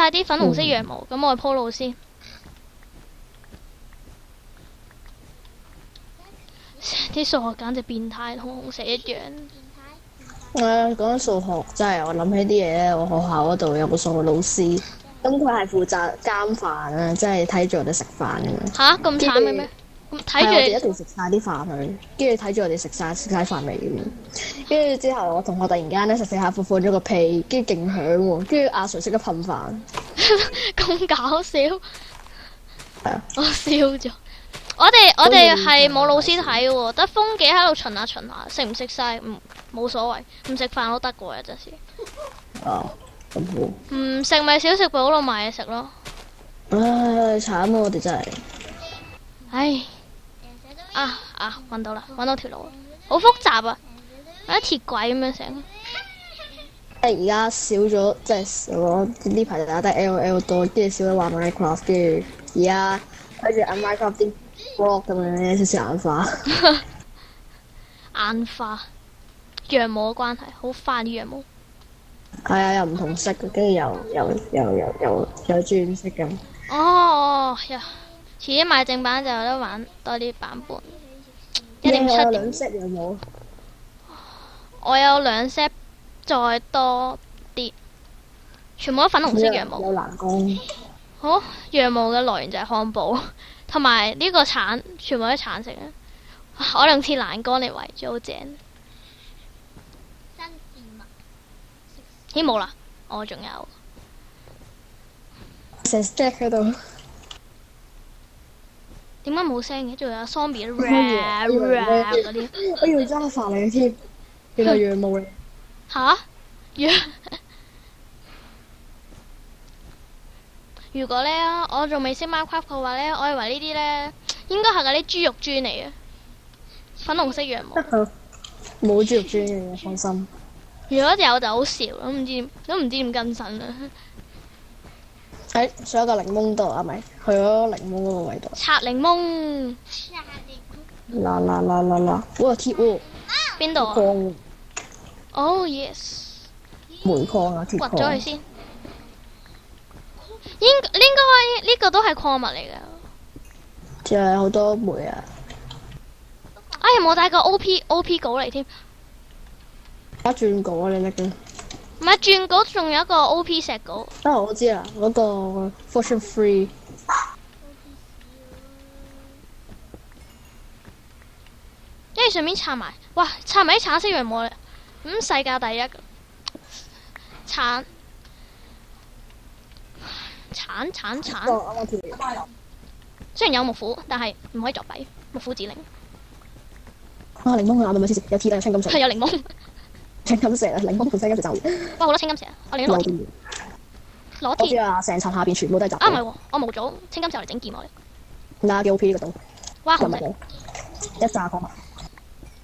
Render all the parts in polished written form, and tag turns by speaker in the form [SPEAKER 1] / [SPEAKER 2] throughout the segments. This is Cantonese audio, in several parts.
[SPEAKER 1] 晒啲粉紅色羊毛，咁我去鋪路先。啲數學簡直變態，同紅石一樣。
[SPEAKER 2] 講緊數學真係，我諗起啲嘢咧。我學校嗰度有個數學老師，咁佢係負責監飯啊，即係睇住我哋食飯咁樣。
[SPEAKER 1] 吓咁慘嘅咩？咁睇
[SPEAKER 2] 係我哋一
[SPEAKER 1] 住
[SPEAKER 2] 定食晒啲飯佢，跟住睇住我哋食晒飯未咁樣。跟住之後，我同學突然間咧食食下放咗個屁，跟住勁響喎，跟住阿 Sir 識得噴飯。
[SPEAKER 1] 咁搞笑，
[SPEAKER 2] 係啊，
[SPEAKER 1] 我笑咗。我哋係冇老師睇喎，得風紀喺度巡下巡下，食唔食晒冇所謂，唔食飯都得嘅有陣時。
[SPEAKER 2] 哦，咁好。
[SPEAKER 1] 唔食咪小食部嗰度買嘢食咯。
[SPEAKER 2] 唉，慘啊！我哋真係。
[SPEAKER 1] 唉，揾到啦，揾到條路啦，好複雜啊，好似鐵軌咁樣成。
[SPEAKER 2] 即係而家少咗，即係少咗呢排打得 LOL 多，跟住少咗玩 Minecraft，跟住而家睇住 Minecraft 啲 blog 咁樣有少少眼花。
[SPEAKER 1] 眼花，羊毛嘅關係，好快啲羊毛。
[SPEAKER 2] 係啊，又唔同色嘅，跟住又轉色咁。
[SPEAKER 1] 哦，遲啲買正版就有得玩多啲版本。1.7
[SPEAKER 2] 兩色有冇？
[SPEAKER 1] 我有2 set 再多啲，全部都粉紅色羊毛。
[SPEAKER 2] 有藍光。
[SPEAKER 1] 好，羊毛嘅來源就係漢堡，同埋呢個橙，全部都係橙色嘅。我用鐵欄杆嚟圍住，好正。咦冇啦，我仲有。
[SPEAKER 2] 成 stack 喺度。
[SPEAKER 1] 點解冇聲嘅？仲有 zombie rap 嗰啲。
[SPEAKER 2] 我以為揸法嚟嘅添，原來羊毛嚟。
[SPEAKER 1] 吓？如果咧我仲未識 Minecraft 嘅話咧，我以為呢啲咧應該係嗰啲豬肉磚嚟嘅，粉紅色羊毛。
[SPEAKER 2] 冇豬肉磚嘅，放心。
[SPEAKER 1] 如果有就好笑，都唔知點更新啦。
[SPEAKER 2] 喺上一個檸檬度係咪？去咗檸檬嗰個位度。
[SPEAKER 1] 拆檸檬。
[SPEAKER 2] 嗱，哇鐵喎！
[SPEAKER 1] 邊度啊？
[SPEAKER 2] 礦。
[SPEAKER 1] Oh yes。
[SPEAKER 2] 煤礦啊，鐵
[SPEAKER 1] 掘
[SPEAKER 2] 礦。
[SPEAKER 1] 咗佢先。應該呢個都係礦物嚟㗎。
[SPEAKER 2] 仲有好多煤啊！
[SPEAKER 1] 哎呀，冇帶個 OP 稿嚟添。
[SPEAKER 2] 打轉稿啊！你拎嘅。
[SPEAKER 1] 唔係轉稿，仲有一個 OP 石稿。
[SPEAKER 2] 啊，我知啦，嗰個 Fortune Free。
[SPEAKER 1] 跟住順便拆埋，哇！拆埋啲橙色羊毛，世界第一。橙。雖然有木虎，但係唔可以作弊。木虎指令。
[SPEAKER 2] 啊！檸檬啊，係咪先有鐵啊？青金蛇。
[SPEAKER 1] 係有檸檬。
[SPEAKER 2] 青金蛇啊！檸檬同青金蛇就。
[SPEAKER 1] 哇！好多青金蛇啊！我哋攞鐵。攞
[SPEAKER 2] 我知
[SPEAKER 1] 鐵。
[SPEAKER 2] 啊，成層下邊全部都係雜。
[SPEAKER 1] 啊唔係喎，我冇咗青金蛇嚟整劍我哋。
[SPEAKER 2] 嗱，幾 OP 呢個度。
[SPEAKER 1] 哇！紅色。
[SPEAKER 2] 一炸礦物。
[SPEAKER 1] 哇！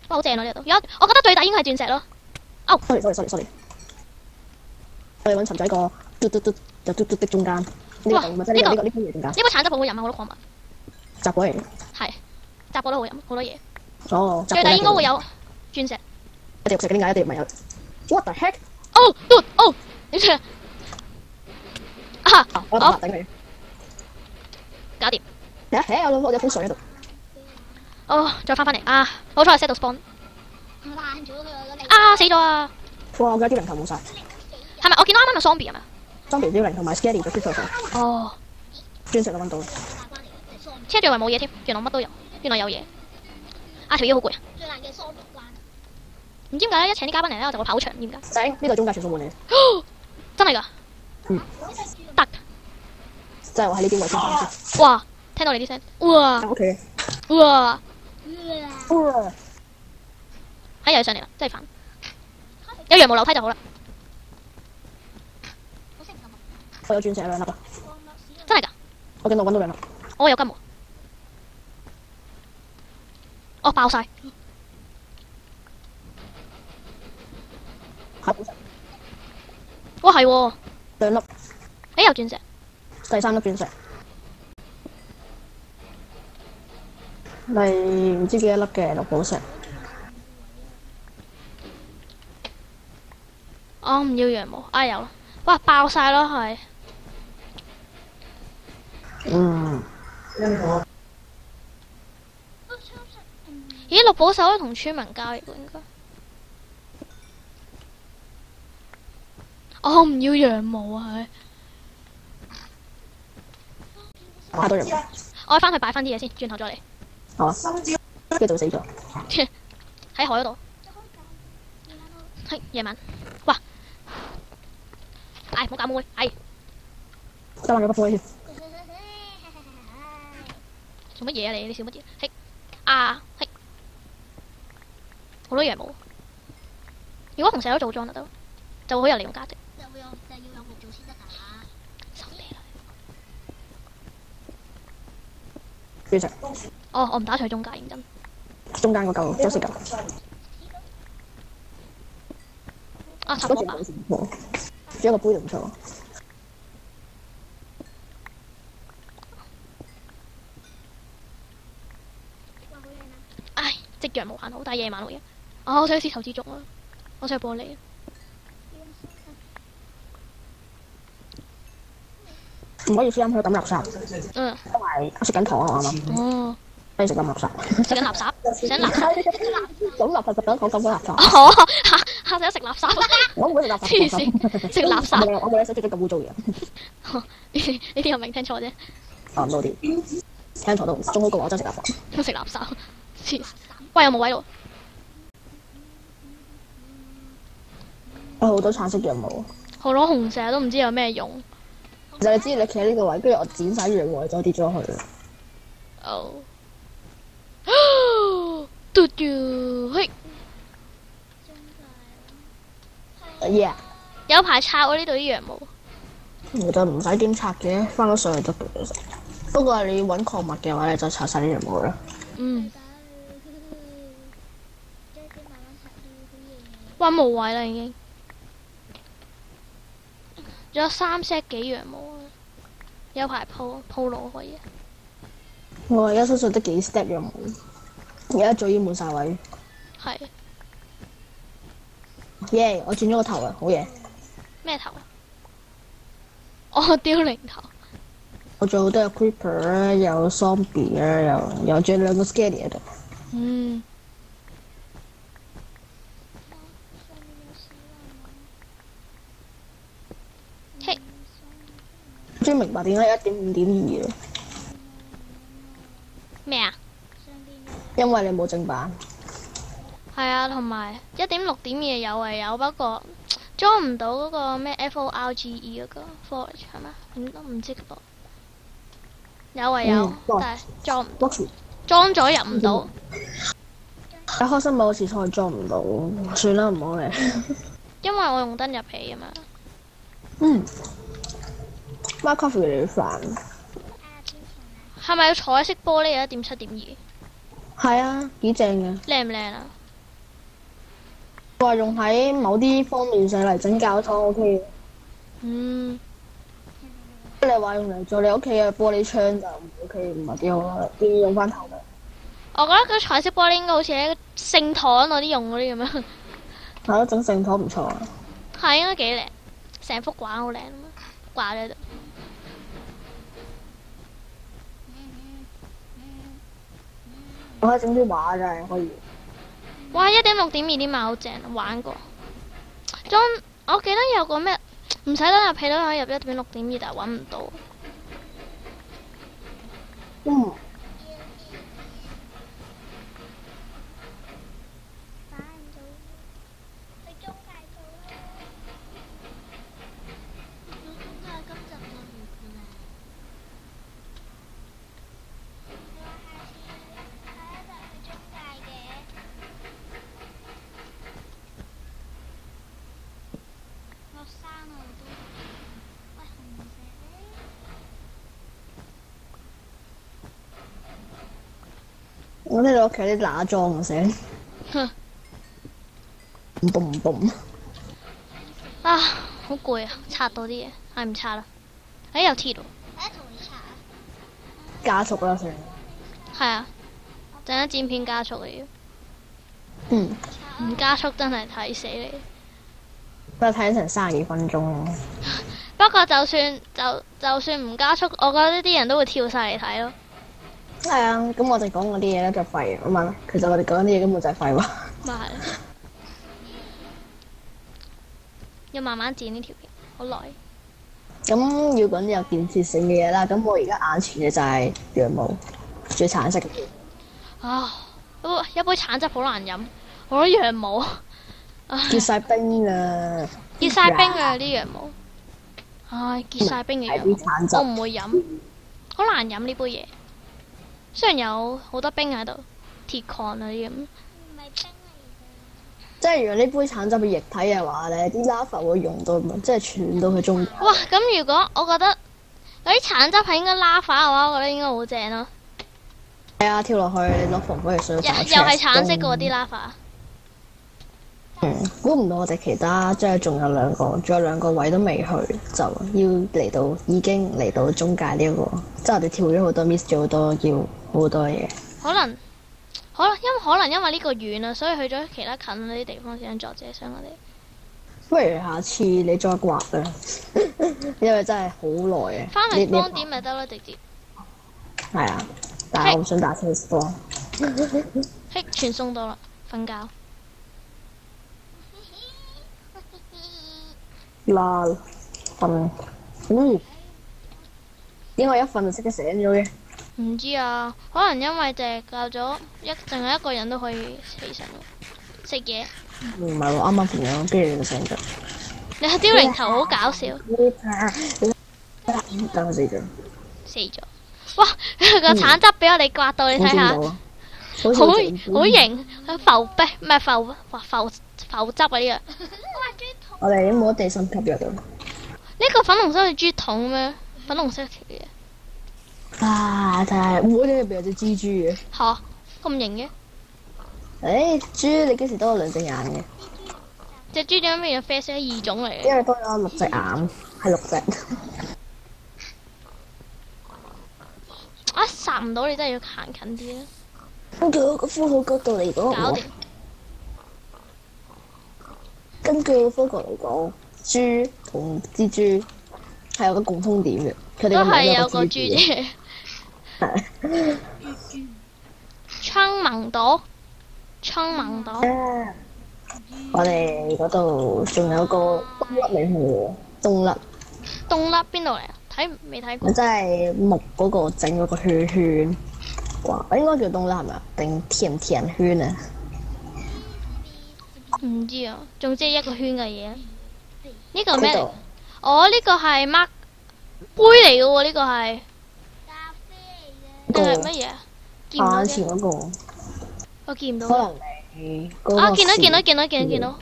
[SPEAKER 1] 好正啊呢度。我覺得最大應該係鑽石咯。哦。
[SPEAKER 2] sorry。我哋揾尋仔個嘟的中間。呢個咪即係呢個嘢中間。
[SPEAKER 1] 呢杯橙汁好好飲啊！好多礦物。
[SPEAKER 2] 雜果嚟嘅。
[SPEAKER 1] 係。雜果都好飲，好多嘢。
[SPEAKER 2] 哦。
[SPEAKER 1] 最大應該會有鑽石。
[SPEAKER 2] 一定要食嘅，點解一定唔係有 ？What the heck？
[SPEAKER 1] 哦 ，dude， 哦，點算啊？
[SPEAKER 2] 我打頂你。
[SPEAKER 1] 搞掂。
[SPEAKER 2] 我有封水喺度。
[SPEAKER 1] 哦，再翻嚟啊！好彩 set 到 spawn。
[SPEAKER 3] 爛咗佢個
[SPEAKER 1] 啊！死咗啊！
[SPEAKER 2] 哇！我而家啲零頭冇晒。
[SPEAKER 1] 係咪？我見到啱啱有 zombie 係咪？
[SPEAKER 2] zombie 啲零同埋 scary 嘅 crystal。
[SPEAKER 1] 哦。
[SPEAKER 2] 鑽石就揾到。
[SPEAKER 1] 車仲以為冇嘢添，原來乜都有，原來有嘢。啊條腰好攰啊！
[SPEAKER 3] 最難嘅 zombie 關。
[SPEAKER 1] 唔知點解咧？一請啲嘉賓嚟咧，我就會跑場，唔知點解。
[SPEAKER 2] 仔，呢度中間全數滿你。
[SPEAKER 1] 真係㗎？
[SPEAKER 2] 嗯。
[SPEAKER 1] 得。
[SPEAKER 2] 即係我喺呢邊位先放先。
[SPEAKER 1] 哇！聽到你啲聲。哇！
[SPEAKER 2] 喺屋企。
[SPEAKER 1] 哇！
[SPEAKER 2] 哇！
[SPEAKER 1] 哎又上嚟啦，真係煩。有羊毛樓梯就好啦。
[SPEAKER 2] 我有鑽石2粒啊！
[SPEAKER 1] 真係㗎？
[SPEAKER 2] 我見到揾到2粒。
[SPEAKER 1] 我有金喎。哦，爆晒。哇係喎。
[SPEAKER 2] 2粒。
[SPEAKER 1] 誒有鑽石。
[SPEAKER 2] 第3粒鑽石。唔知幾多粒嘅綠寶石。
[SPEAKER 1] 我唔要羊毛，啊有啦。哇爆晒咯係。
[SPEAKER 2] 嗯，
[SPEAKER 1] 咦，綠寶手可以同村民交易喎，應該。我唔要羊毛啊佢。
[SPEAKER 2] 太多人，
[SPEAKER 1] 我翻去擺翻啲嘢先，轉頭再嚟。
[SPEAKER 2] 好啊，跟住就死咗。
[SPEAKER 1] 喺海嗰度。係夜晚。哇！唉，冇搞冇唉，
[SPEAKER 2] 得啦，有個灰添。
[SPEAKER 1] 做乜嘢啊你？你笑乜嘢？係啊係。好多羊毛。如果紅石都做裝就得，就好有利用價值。
[SPEAKER 3] 就要有木做先得㗎。
[SPEAKER 1] 收皮啦！
[SPEAKER 2] 邊隻？
[SPEAKER 1] 哦，我唔打佢中間，認真。
[SPEAKER 2] 中間嗰嚿休息嚿。
[SPEAKER 1] 啊，插魔法。
[SPEAKER 2] 仲有一個杯就唔錯。
[SPEAKER 1] 唉，夕陽無限好，但係夜晚好嘢。啊，我想去絲綢之族啊！我想去玻璃啊！
[SPEAKER 2] 唔可以輸音去抌垃圾，
[SPEAKER 1] 嗯。
[SPEAKER 2] 因為我食緊糖啊嘛。
[SPEAKER 1] 哦。
[SPEAKER 2] 可以食緊垃圾。
[SPEAKER 1] 食緊垃圾，食緊垃圾。
[SPEAKER 2] 咁垃圾食緊糖，咁垃圾。
[SPEAKER 1] 哦，嚇死我食垃圾。
[SPEAKER 2] 我唔會食垃圾。
[SPEAKER 1] 黐線，食垃圾。
[SPEAKER 2] 我冇你手指咁污糟嘢。
[SPEAKER 1] 呢啲我明聽錯啫。
[SPEAKER 2] 唔多啲，聽錯都仲好過我真係食垃圾。
[SPEAKER 1] 我食垃圾。黐線。喂，有冇位喎？
[SPEAKER 2] 有好多橙色羊毛。
[SPEAKER 1] 好多紅石都唔知有咩用。
[SPEAKER 2] 其實你知你企喺呢個位，跟住我剪晒羊毛就跌咗去。
[SPEAKER 1] 哦。嘟嘟，嘿。
[SPEAKER 2] Yeah。
[SPEAKER 1] 有排拆喎呢度啲羊毛。
[SPEAKER 2] 其實唔使點拆嘅，翻咗上去得嘅其實。不過你揾礦物嘅話，你就拆晒啲羊毛啦。
[SPEAKER 1] 嗯。哇，冇位啦已經。仲有3 set 幾羊毛啊！有排鋪路可以。
[SPEAKER 2] 我而家手上得幾 step 羊毛，而家早已滿晒位。
[SPEAKER 1] 係。
[SPEAKER 2] 耶！我轉咗個頭啊，好嘢！
[SPEAKER 1] 咩頭啊？我凋零頭。
[SPEAKER 2] 我仲有好多有 creeper 啦，有 zombie 啦，有仲有2個 scary 喺度。
[SPEAKER 1] 嗯。嘿。
[SPEAKER 2] 終於明白點解1.5.2啦。
[SPEAKER 1] 咩啊？
[SPEAKER 2] 因為你冇正版。
[SPEAKER 1] 係啊，同埋1.6.2有係有，不過裝唔到嗰個咩 FORGE 嗰個 forage 係咪？唔知噃。有係有，但係裝唔到。裝咗入唔到。
[SPEAKER 2] 一開心某次賽裝唔到，算啦，唔好理。
[SPEAKER 1] 因為我用燈入起啊嘛。
[SPEAKER 2] 嗯。Minecraft 越嚟越煩。
[SPEAKER 1] 係咪要彩色玻璃有1.7.2？
[SPEAKER 2] 係啊，幾正嘅。
[SPEAKER 1] 靚唔靚啊？
[SPEAKER 2] 話用喺某啲方面上嚟整教堂 OK。
[SPEAKER 1] 嗯。
[SPEAKER 2] 你話用嚟做你屋企嘅玻璃窗就唔 OK，唔係幾好啦，要用翻透明。
[SPEAKER 1] 我覺得嗰彩色玻璃應該好似喺聖堂嗰啲用嗰啲咁樣。
[SPEAKER 2] 係咯，整聖堂唔錯啊。
[SPEAKER 1] 係應該幾靚，成幅畫好靚啊嘛，掛咗喺度。
[SPEAKER 2] 我可以整啲畫㗎，可以。
[SPEAKER 1] 哇！1.6.2啲馬好正，玩過。我記得有個咩唔使燈入氣都可以入1.6.2，但係揾唔到。
[SPEAKER 2] 嗯。我聽到屋企啲打樁嘅聲，嘣嘣
[SPEAKER 1] 啊，好攰啊！拆到啲嘢，係唔拆啦？哎，有鐵喎。
[SPEAKER 2] 加速啦，成。
[SPEAKER 1] 係啊，陣間剪片加速嘅要。
[SPEAKER 2] 嗯。
[SPEAKER 1] 唔加速真係睇死你。
[SPEAKER 2] 不過睇成30幾分鐘咯。
[SPEAKER 1] 不不過就算唔加速，我覺得啲人都會跳晒嚟睇咯。
[SPEAKER 2] 係啊，咁我哋講嗰啲嘢咧就廢啊嘛。其實我哋講啲嘢根本就係廢話。
[SPEAKER 1] 咪係，要慢慢剪呢條片，好耐。
[SPEAKER 2] 咁要講啲有建設性嘅嘢啦，咁我而家眼前嘅就係羊毛，最橙色嘅。
[SPEAKER 1] 啊，一杯橙汁好難飲，我覺得羊毛，唉，
[SPEAKER 2] 結晒冰啊！
[SPEAKER 1] 結晒冰啊啲羊毛，唉，結晒冰嘅羊
[SPEAKER 2] 係啲橙汁
[SPEAKER 1] 毛，我唔會飲，好難飲呢杯嘢。雖然有好多冰喺度，鐵礦啊啲咁。
[SPEAKER 3] 唔係冰
[SPEAKER 2] 即係如果呢杯橙汁係液體嘅話咧，啲 lava 會溶到，即係傳到去中間。
[SPEAKER 1] 哇！咁如果我覺得有啲橙汁係應該拉法嘅話，我覺得應該好正咯。
[SPEAKER 2] 係啊，跳落去攞防火藥水
[SPEAKER 1] 又
[SPEAKER 2] 打出嚟。
[SPEAKER 1] 係橙色嘅喎啲拉法。
[SPEAKER 2] 估唔到我哋其他即係仲有兩個位都未去，就要已經嚟到中介呢一個，即係我哋跳咗好多 miss 咗好多，要好多嘢。
[SPEAKER 1] 可能因為呢個遠啊，所以去咗其他近嗰啲地方先作者想我哋。
[SPEAKER 2] 不如下次你再刮啦，因為真係好耐啊。
[SPEAKER 1] 翻嚟光點咪得咯，直接。
[SPEAKER 2] 係啊，但係我唔想打 test 波。
[SPEAKER 1] 嘿，傳送到啦，瞓覺。
[SPEAKER 2] 啦，瞓。點解我一瞓就即刻醒咗嘅？
[SPEAKER 1] 唔知啊，可能因為淨係一個人都可以起身咯，食嘢。
[SPEAKER 2] 唔係喎，啱啱瞓咗，跟住你就醒咗。
[SPEAKER 1] 你個凋零頭好搞笑，
[SPEAKER 2] 等我死咗。
[SPEAKER 1] 死咗。哇！個橙汁俾我哋刮到，你睇下，好型，浮壁唔係浮汁啊呢個。
[SPEAKER 2] 我哋已經冇地心吸入到。
[SPEAKER 1] 呢個粉紅色係豬筒咩？粉紅色條嘢。
[SPEAKER 2] 啊！但係我點解入邊有隻蜘蛛嘅？
[SPEAKER 1] 吓，咁型嘅？
[SPEAKER 2] 誒，豬你幾時多咗兩隻眼嘅？
[SPEAKER 1] 隻豬點解變咗啡色異種嚟嘅？
[SPEAKER 2] 因為多咗六隻眼，係六隻。
[SPEAKER 1] 啊！殺唔到你真係要行近啲啦。
[SPEAKER 2] 根據我個科學角度嚟講，
[SPEAKER 1] 搞掂。
[SPEAKER 2] 根據我科學嚟講，豬同蜘蛛係有個共通點嘅，佢哋
[SPEAKER 1] 都
[SPEAKER 2] 個
[SPEAKER 1] 係有個
[SPEAKER 2] 名都係
[SPEAKER 1] 豬啫。
[SPEAKER 2] 係。
[SPEAKER 1] 蒼盲島，蒼盲島。
[SPEAKER 2] 我哋嗰度仲有個冬甩未去喎，冬甩。
[SPEAKER 1] 凍甩邊度嚟啊？未睇過。
[SPEAKER 2] 即係木嗰個整嗰個圈圈，哇！應該叫冬甩係咪啊？定甜甜圈啊？
[SPEAKER 1] 唔知啊，總之一個圈嘅嘢。呢個咩嚟
[SPEAKER 2] 呢度？
[SPEAKER 1] 哦，呢個係 mark 杯嚟嘅喎，呢個係
[SPEAKER 3] 咖啡
[SPEAKER 1] 定係
[SPEAKER 2] 個
[SPEAKER 1] 乜嘢啊？見唔到
[SPEAKER 2] 眼前
[SPEAKER 1] 嘅，
[SPEAKER 2] 嗰個，
[SPEAKER 1] 我見唔到。
[SPEAKER 2] 可能你嗰個
[SPEAKER 1] 啊！見到
[SPEAKER 2] 視
[SPEAKER 1] 見到見到見到見到。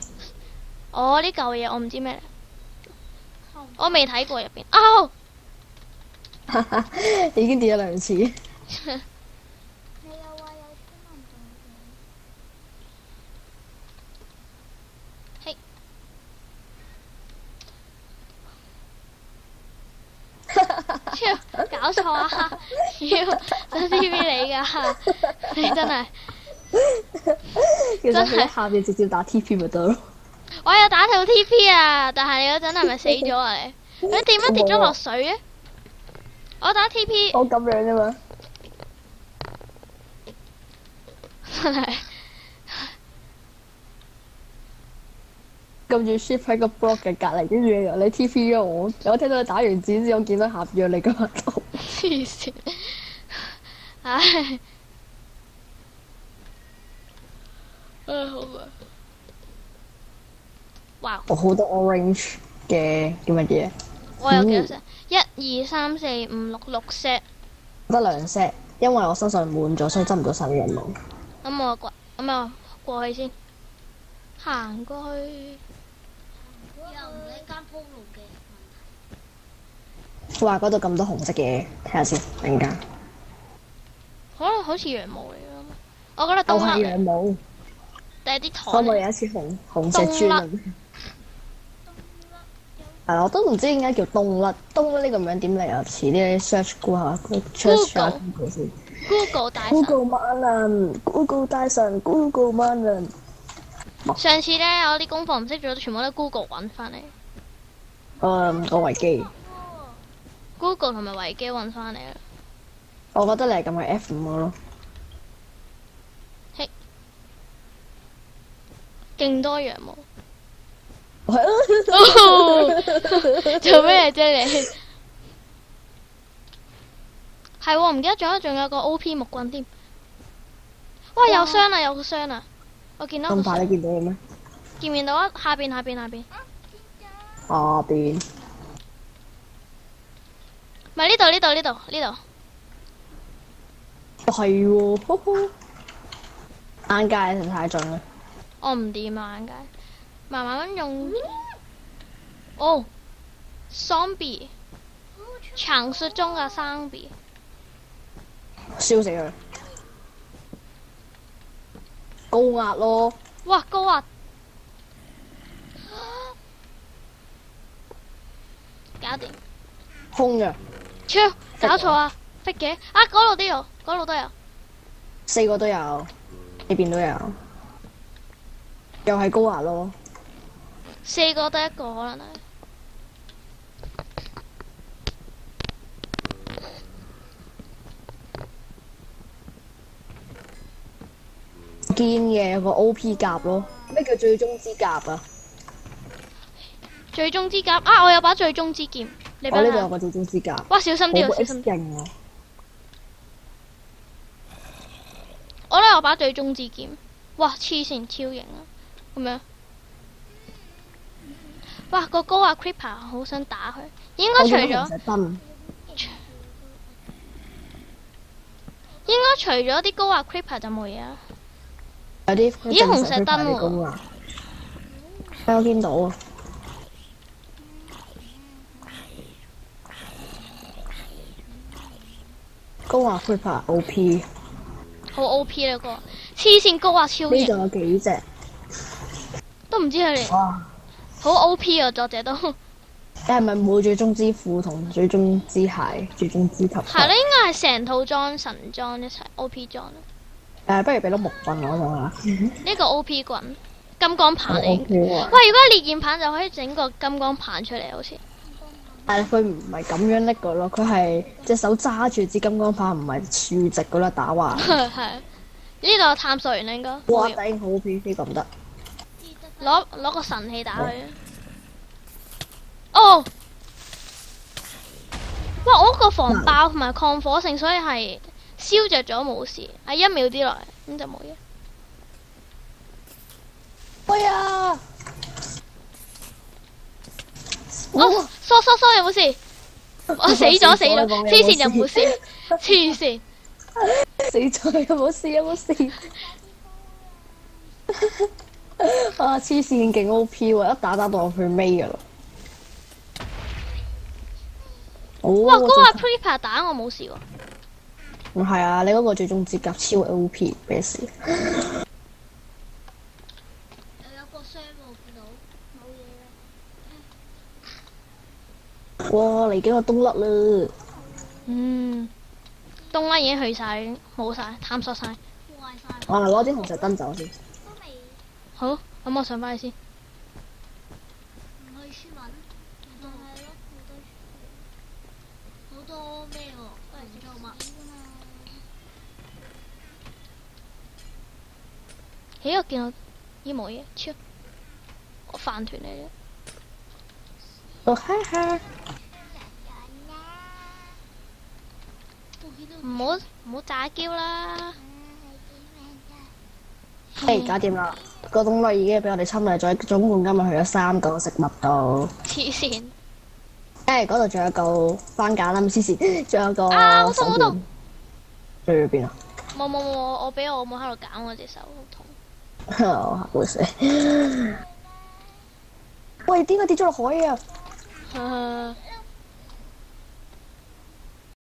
[SPEAKER 1] 哦，呢嚿嘢我唔知咩嚟，我未睇過入邊。哦，
[SPEAKER 2] 已經跌咗兩次。
[SPEAKER 3] 你又話有天文
[SPEAKER 1] 嘿，超搞錯啊！超真 TV 你㗎，你真係。
[SPEAKER 2] 其實
[SPEAKER 1] 真係
[SPEAKER 2] 佢喺下邊直接打 TP 咪得咯。
[SPEAKER 1] 我有打到 TP 啊，但係你嗰陣係咪死咗啊你？你點樣跌咗落水嘅？我打 TP
[SPEAKER 2] 我咁樣啫嘛。
[SPEAKER 1] 真係
[SPEAKER 2] 撳住 shift 喺個 block 嘅隔離，跟住你 TP 咗我。我聽到你打完字之後，我見到下邊有你個頭。
[SPEAKER 1] 黐線，唉，好啊！哇，
[SPEAKER 2] 我好多 orange 嘅叫乜嘢？
[SPEAKER 1] 我有幾多 set？1、2、3、4、5、6，6 set。
[SPEAKER 2] 得兩 set，因為我身上滿咗，所以執唔到晒啲任務。
[SPEAKER 1] 咁我過去先，行過去。
[SPEAKER 3] 又唔係一間鋪路嘅問題。
[SPEAKER 2] 哇！嗰度咁多紅色嘅，睇下先，突然間。
[SPEAKER 1] 可能好似羊毛嚟㗎嘛，我覺得
[SPEAKER 2] 又係
[SPEAKER 1] 冬甩嚟，
[SPEAKER 2] 羊毛，
[SPEAKER 1] 定係啲
[SPEAKER 2] 可唔可以
[SPEAKER 1] 糖。
[SPEAKER 2] 有一次紅石磚啊？係啦，我都唔知點解叫冬甩。冬甩呢個名點嚟啊？遲啲 search 估下 search 下 Google 先。
[SPEAKER 1] Google 大神。
[SPEAKER 2] Google 萬能，Google 大神，Google 萬能。
[SPEAKER 1] 上次咧，我啲功課唔識做，全部都 Google 揾翻嚟。
[SPEAKER 2] 個維基，
[SPEAKER 1] Google 同埋維基揾翻嚟啦。
[SPEAKER 2] 我覺得你係咁係 F5個咯。
[SPEAKER 1] 勁多羊毛。
[SPEAKER 2] 係啊，
[SPEAKER 1] 做咩啫你？係喎，唔記得咗，仲有個 OP 木棍添。哇！有箱啦，有個箱啦，我見到個
[SPEAKER 2] 咁快
[SPEAKER 1] 箱，
[SPEAKER 2] 你見到嘅咩？
[SPEAKER 1] 見唔見到啊？下邊下邊下邊，
[SPEAKER 2] 下邊
[SPEAKER 1] 唔係呢度呢度呢度呢度。
[SPEAKER 2] 係喎，呵呵眼界實在太準啦。
[SPEAKER 1] 我唔掂啊，眼界，慢慢用。哦，zombie，傳說中嘅 zombie，
[SPEAKER 2] 燒死佢！高壓咯，
[SPEAKER 1] 哇高壓！搞掂，
[SPEAKER 2] 空嘅
[SPEAKER 1] 超搞錯啊！逼嘅啊，嗰度都有，嗰度都有。
[SPEAKER 2] 4個都有，呢邊都有，又係高壓咯。
[SPEAKER 1] 4個得1個可能係。
[SPEAKER 2] 堅嘅有個 OP 甲咯。咩叫最終之甲啊？
[SPEAKER 1] 最終之甲啊！我有把最終之劍，你俾下。
[SPEAKER 2] 我呢度有個最終之甲，
[SPEAKER 1] 哇！小心啲啊！
[SPEAKER 2] 好
[SPEAKER 1] 小心啲。
[SPEAKER 2] 勁啊！
[SPEAKER 1] 我咧有把最終之劍，哇！黐線超型啊！咁樣。哇！個高壓 creeper 好想打佢，應該除
[SPEAKER 2] 我見到紅
[SPEAKER 1] 咗
[SPEAKER 2] 石燈
[SPEAKER 1] 應該除咗啲高壓 creeper 就冇嘢啦。
[SPEAKER 2] 有啲
[SPEAKER 1] 咦紅石燈喎
[SPEAKER 2] 高壓，我見到啊！高壓 Creeper OP，
[SPEAKER 1] 好 OP 呢個，黐線高壓超型，
[SPEAKER 2] 呢度有幾隻？
[SPEAKER 1] 都唔知佢哋
[SPEAKER 2] 哇！
[SPEAKER 1] 好 OP 啊！作者都係
[SPEAKER 2] 你係咪冇最終之褲同最終之鞋、最終之頭？
[SPEAKER 1] 啦，應該係成套裝神裝一齊 OP 裝。
[SPEAKER 2] 不如俾粒木棍我講下。
[SPEAKER 1] 呢個 OP 棍金剛棒嚟。
[SPEAKER 2] OK 啊！
[SPEAKER 1] 喂，如果係烈焰棒就可以整個金剛棒出嚟，好似。
[SPEAKER 2] 但係佢唔係咁樣拎個咯，佢係隻手揸住支金剛棒，唔係豎直嗰啦打橫。
[SPEAKER 1] 係。呢度探索完啦，應該。
[SPEAKER 2] 哇！頂好 OP 呢個唔得。
[SPEAKER 1] 攞個神器打佢。哦！哇！我嗰個防爆同埋抗火性，所以係燒着咗冇事，喺1秒之內咁就冇嘢。
[SPEAKER 2] 喂呀！
[SPEAKER 1] 哦，疏有冇事？我死咗，黐線又冇事，黐線。
[SPEAKER 2] 死咗有冇事？有冇事？啊！黐線勁 OP 喎，一打到我去尾噶啦。
[SPEAKER 1] 哇！嗰個 Creeper 打我冇事喎。
[SPEAKER 2] 唔係啊，你嗰個最終之甲超 OP 咩事？
[SPEAKER 3] 又有個箱喎，見到冇嘢啦。
[SPEAKER 2] 哇！嚟幾個冬甩啦！
[SPEAKER 1] 東拉已經去晒，冇晒，探索晒。
[SPEAKER 3] 壞晒。
[SPEAKER 2] 我嚟攞支紅石燈走先。
[SPEAKER 3] 都未
[SPEAKER 1] 好，咁我上翻去先。
[SPEAKER 3] 唔去書文，好多係咯，好多咩喎？都係做乜？
[SPEAKER 1] 咦，我見到咦冇嘢，超我飯團嚟嘅。
[SPEAKER 2] 哦哈哈！
[SPEAKER 1] 唔好詐嬌啦。
[SPEAKER 2] 搞掂啦！個冬甩已經俾我哋侵略咗，總共今日去咗3個食物度。
[SPEAKER 1] 黐線。
[SPEAKER 2] 嗰度仲有個番梘啦，黐線，仲有個
[SPEAKER 1] 啊好痛
[SPEAKER 2] 手
[SPEAKER 1] 好痛
[SPEAKER 2] 段。去咗邊啊？
[SPEAKER 1] 冇，我俾我冇喺度揀我隻手，好痛。
[SPEAKER 2] 我嚇死！喂，點解跌咗落海啊？